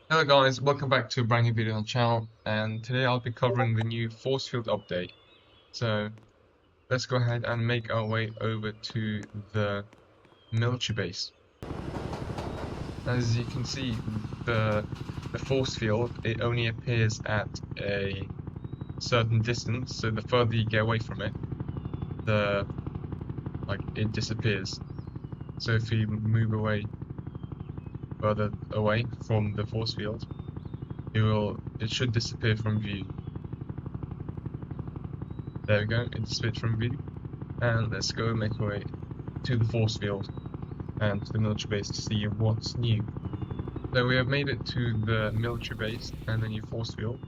Hello guys, welcome back to a brand new video on the channel, and today I'll be covering the new force field update. So let's go ahead and make our way over to the military base. As you can see, the force field, it only appears at a certain distance, so the further you get away from it, it disappears. So if you move further away from the force field, it should disappear from view. There we go, it disappeared from view. And let's go make our way to the force field and to the military base to see what's new. So we have made it to the military base and the new force field,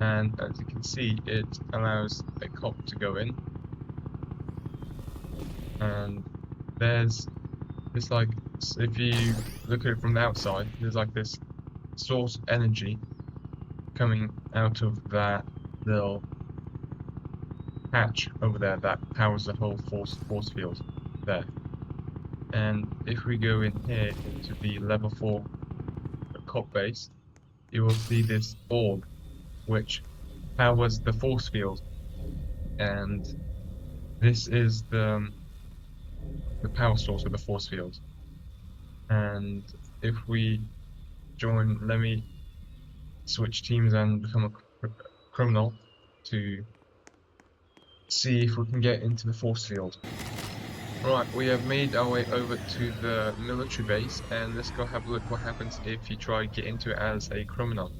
and as you can see, it allows a cop to go in, and there's this, like, if you look at it from the outside, there's like this source of energy coming out of that little hatch over there that powers the whole force field there. And if we go in here into the level 4 cop base, you will see this orb which powers the force field, and this is the power source of the force field. And if we join, let me switch teams and become a criminal to see if we can get into the force field. Right, we have made our way over to the military base, and let's go have a look what happens if you try to get into it as a criminal.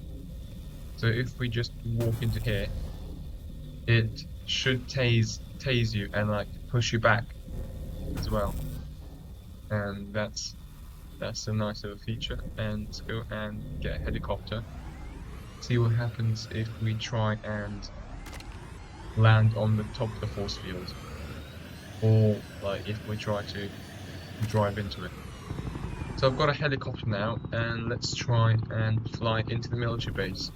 So if we just walk into here, it should tase you and like push you back as well. And that's a nice little feature. And let's go and get a helicopter. See what happens if we try and land on the top of the force field, or like if we try to drive into it. So I've got a helicopter now, and let's try and fly into the military base.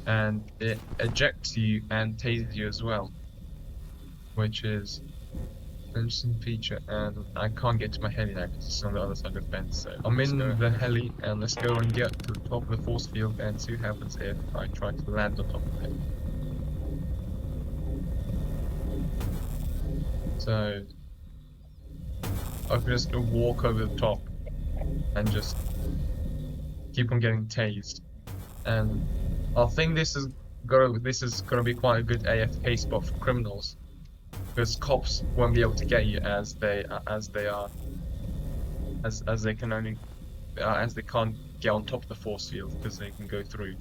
And it ejects you and tases you as well, which is an interesting feature. And I can't get to my heli now because it's on the other side of the fence. So I'm in the heli, and let's go and get to the top of the force field and see what happens if I try to land on top of it. So I can just walk over the top and just keep on getting tased. And I think this is gonna be quite a good AFK spot for criminals, because cops won't be able to get you as they can't get on top of the force field because they can go through.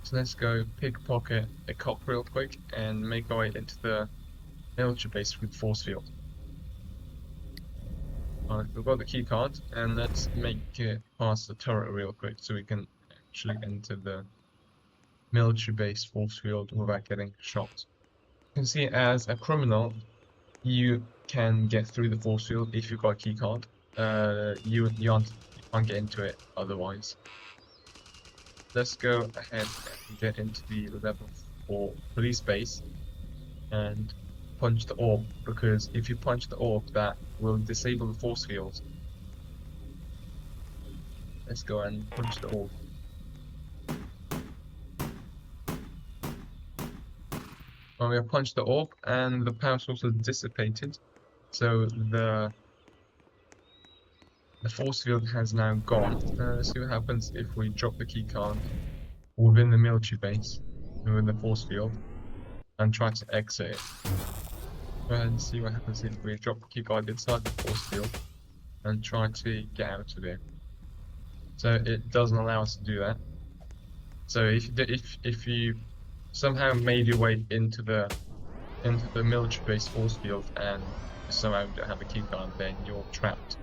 So let's go pickpocket a cop real quick and make our way into the military base with force field. Alright, we've got the keycard, and let's make it past the turret real quick so we can actually enter the military base force field without getting shot. You can see as a criminal, you can get through the force field if you've got a keycard. You can't get into it otherwise. Let's go ahead and get into the level 4 police base and punch the orb, because if you punch the orb, that will disable the force field. Let's go and punch the orb. Well, we have punched the orb and the power source has dissipated, so the force field has now gone. Let's see what happens if we drop the keycard within the military base, within the force field, and try to exit it. Go ahead and see what happens if we drop the keycard inside the force field and try to get out of it. So it doesn't allow us to do that. So if you somehow made your way into the military base force field and somehow don't have a keycard, then you're trapped.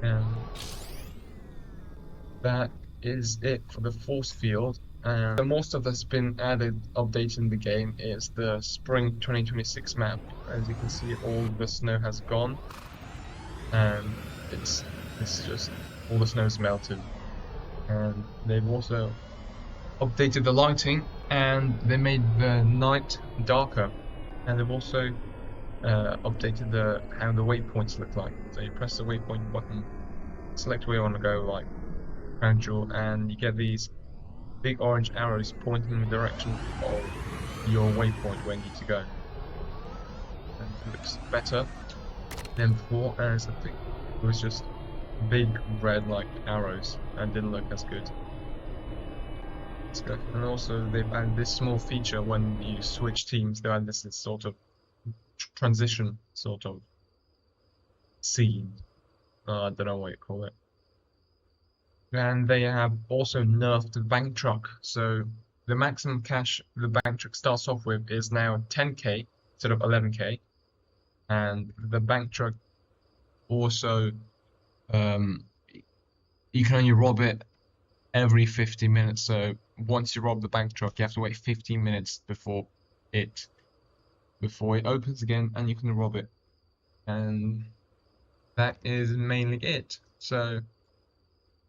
And that is it for the force field. And the most of that's been added, updated in the game, is the spring 2026 map. As you can see, all the snow has gone, and it's just all the snow is melted. And they've also updated the lighting, and they made the night darker, and they've also updated how the waypoints look like. So you press the waypoint button, select where you want to go, like around and you get these big orange arrows pointing in the direction of your waypoint where you need to go. And it looks better than before, as I think it was just big red like arrows and didn't look as good. And also they've added this small feature when you switch teams. They add this sort of transition sort of scene. I don't know what you call it. And they have also nerfed the bank truck. So the maximum cash the bank truck starts off with is now 10k instead of 11k. And the bank truck also, you can only rob it every 50 minutes. So once you rob the bank truck, you have to wait 15 minutes before it opens again, and you can rob it. And that is mainly it. So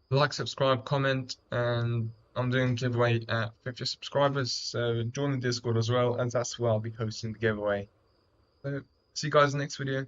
like, subscribe, comment, and I'm doing a giveaway at 50 subscribers. So join the Discord as well, and that's where I'll be posting the giveaway. So see you guys in the next video.